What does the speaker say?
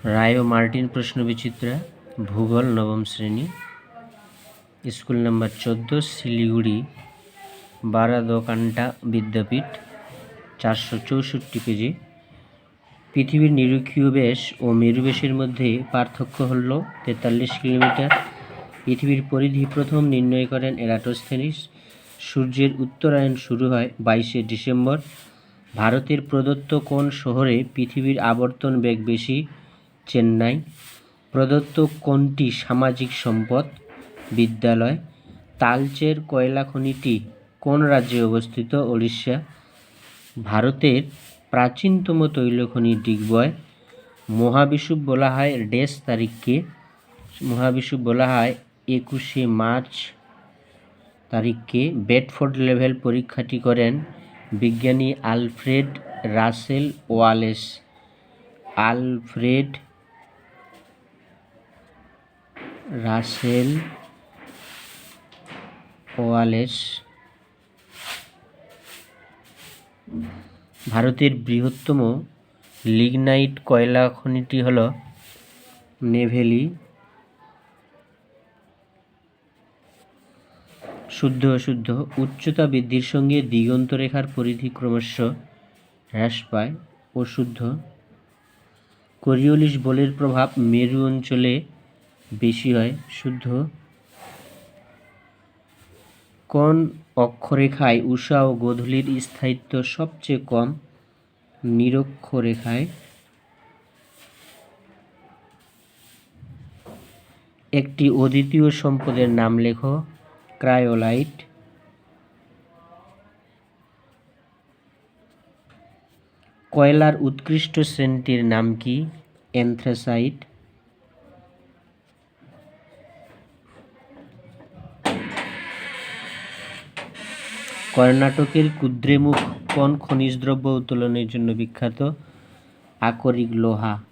রায় ও Martin প্রশ্নবিচিত্রা, ভূগোল, নবম শ্রেণী, স্কুল নাম্বার 14, শিলিগুড়ি বারাদকান্টা বিদ্যাপীঠ, 464 পেজে। পৃথিবীর নিরক্ষীয় ব্যাস ও মেরু ব্যাসের মধ্যে পার্থক্য হল 43 কিলোমিটার। পৃথিবীর পরিধি প্রথম নির্ণয় করেন এরাটোস্থেনিস। সূর্যের উত্তরায়ণ শুরু হয় 22শে ডিসেম্বর। ভারতের প্রদত্ত কোন শহরে পৃথিবীর আবর্তন বেগ বেশি? চেন্নাই। প্রদত্ত কোনটি সামাজিক সম্পদ? বিদ্যালয়। তালচের কয়লা খনিটি কোন রাজ্যে অবস্থিত? ওড়িশা। ভারতের প্রাচীনতম তৈলখনি ডিগবয়। মহাবিষুব বলা হয় ড্যাশ তারিখকে? মহাবিষুব বলা হয় 21শে মার্চ তারিখকে। বেডফোর্ড লেভেল পরীক্ষাটি করেন বিজ্ঞানী Alfred Russel Wallace. Alfred Russel Wallace. ভারতের বৃহত্তম লিগনাইট কয়লা খনিটি হল নেভেলি। শুদ্ধ অশুদ্ধ। উচ্চতা বৃদ্ধির সঙ্গে দিগন্ত রেখার পরিধি ক্রমশ হ্রাস পায়। অশুদ্ধ। করিওলিস বলের প্রভাব মেরু অঞ্চলে বেশি হয়। শুদ্ধ। কোন অক্ষরেখায় উষা ও গোধূলির স্থায়িত্ব সবচেয়ে কম? নিরক্ষরেখায়। একটি অদ্বিতীয় সম্পদের নাম লেখো। ক্রায়োলাইট। কয়লার উৎকৃষ্ট শ্রেণীটির নাম কি? অ্যান্থ্রাসাইট। কর্ণাটকের কুদ্রেমুখ কোন খনিজ দ্রব্য উত্তোলনের জন্য বিখ্যাত? আকরিক লৌহ।